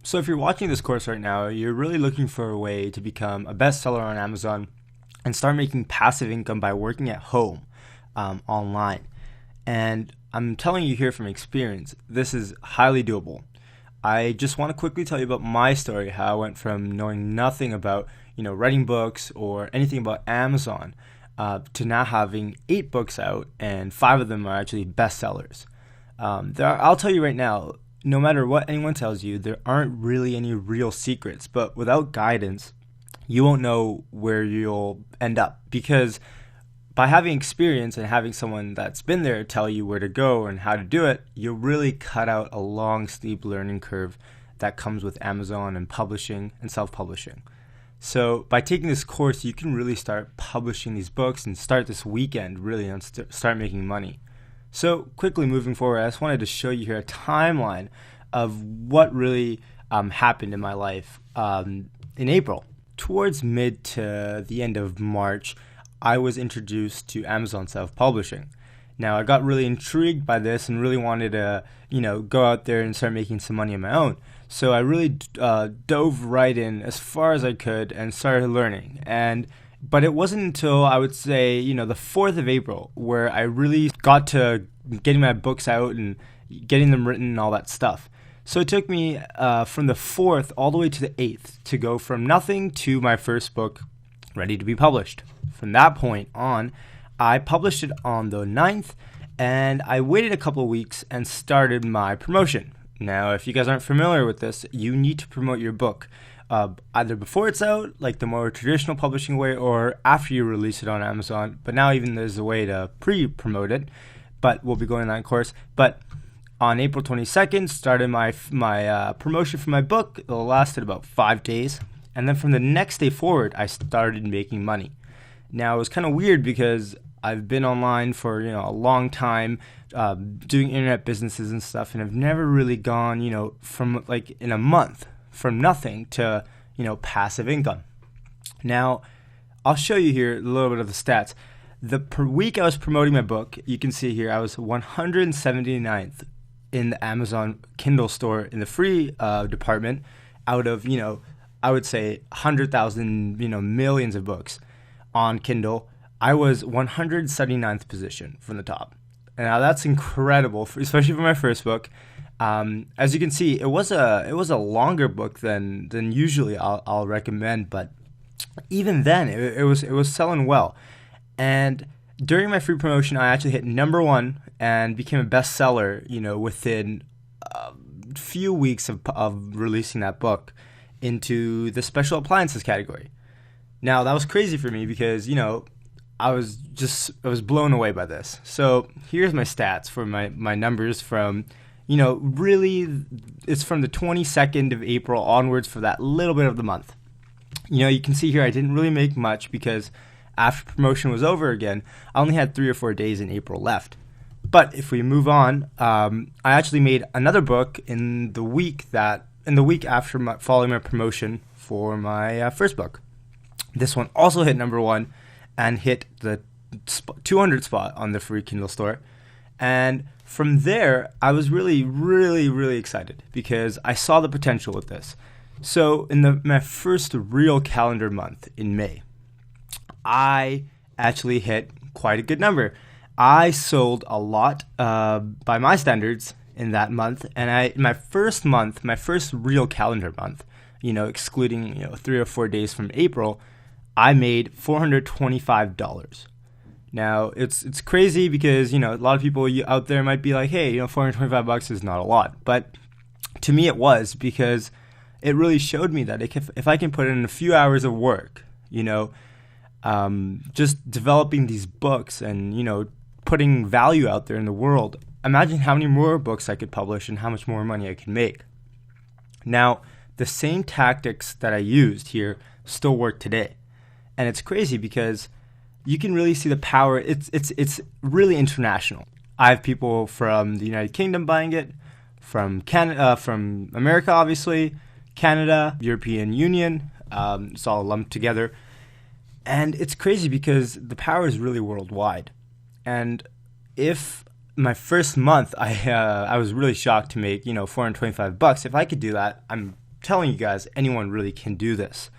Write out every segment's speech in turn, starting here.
So if you're watching this course right now, you're really looking for a way to become a bestseller on Amazon and start making passive income by working at home online. And I'm telling you here from experience, this is highly doable. I just want to quickly tell you about my story, how I went from knowing nothing about, writing books or anything about Amazon to now having 8 books out, and 5 of them are actually bestsellers. I'll tell you right now, no matter what anyone tells you, there aren't really any real secrets, but without guidance, you won't know where you'll end up, because by having experience and having someone that's been there tell you where to go and how to do it, you'll really cut out a long, steep learning curve that comes with Amazon and publishing and self-publishing. So by taking this course, you can really start publishing these books and start this weekend really and start making money. So quickly moving forward, I just wanted to show you here a timeline of what really happened in my life in April. Towards mid to the end of March, I was introduced to Amazon self-publishing. Now, I got really intrigued by this and really wanted to, go out there and start making some money on my own. So I really dove right in as far as I could and started learning. But it wasn't until, I would say, the 4th of April where I really got to getting my books out and getting them written and all that stuff. So it took me from the 4th all the way to the 8th to go from nothing to my first book ready to be published. From that point on, I published it on the 9th, and I waited a couple of weeks and started my promotion. Now, if you guys aren't familiar with this, you need to promote your book either before it's out, like the more traditional publishing way, or after you release it on Amazon. But now even there's a way to pre-promote it, but we'll be going on that course. But on April 22nd, started my promotion for my book. It lasted about 5 days. And then from the next day forward, I started making money. Now, it was kind of weird because I've been online for a long time, doing internet businesses and stuff, and I've never really gone, from like in a month, from nothing to, passive income. Now, I'll show you here a little bit of the stats. Per week I was promoting my book, you can see here I was 179th in the Amazon Kindle store in the free department out of, I would say 100,000, millions of books on Kindle. I was 179th position from the top. And now that's incredible, especially for my first book. As you can see, it was a longer book than usually I'll recommend, but even then it was selling well. And during my free promotion, I actually hit #1 and became a bestseller, within a few weeks of releasing that book into the special appliances category. Now, that was crazy for me because, I was blown away by this. So here's my stats for my numbers from, really it's from the 22nd of April onwards for that little bit of the month. You can see here I didn't really make much because after promotion was over again, I only had 3 or 4 days in April left. But if we move on, I actually made another book in the week after following my promotion for my first book. This one also hit #1 and hit the 200 spot on the free Kindle store. And from there, I was really, really, really excited because I saw the potential with this. So in my first real calendar month in May, I actually hit quite a good number. I sold a lot by my standards in that month, and my first real calendar month, excluding 3 or 4 days from April, I made $425. Now it's crazy because a lot of people out there might be like, hey, $425 is not a lot, but to me it was, because it really showed me that if I can put in a few hours of work, just developing these books and putting value out there in the world, imagine how many more books I could publish and how much more money I could make. Now, the same tactics that I used here still work today. And it's crazy because you can really see the power. It's really international. I have people from the United Kingdom buying it, from Canada, from America, obviously, Canada, European Union. It's all lumped together. And it's crazy because the power is really worldwide. And if my first month, I was really shocked to make $425. If I could do that, I'm telling you guys anyone really can do this.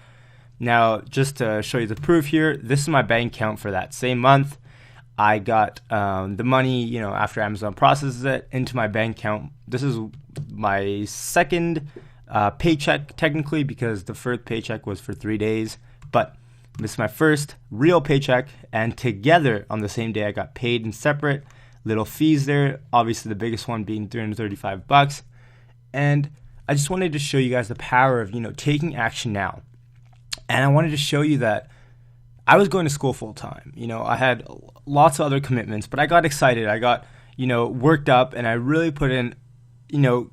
Now, just to show you the proof here, this is my bank account for that same month. I got the money, after Amazon processes it into my bank account. This is my second paycheck technically, because the first paycheck was for 3 days, but this is my first real paycheck, and together on the same day I got paid in separate little fees there, obviously the biggest one being $335. And I just wanted to show you guys the power of taking action now. And I wanted to show you that I was going to school full time. I had lots of other commitments, but I got excited. I got worked up, and I really put in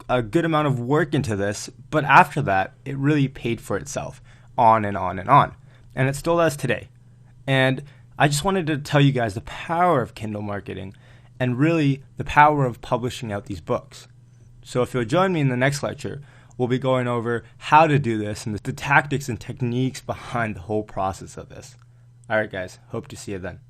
a good amount of work into this. But after that, it really paid for itself on and on and on. And it still does today. And I just wanted to tell you guys the power of Kindle marketing and really the power of publishing out these books. So if you'll join me in the next lecture, we'll be going over how to do this and the tactics and techniques behind the whole process of this. All right, guys. Hope to see you then.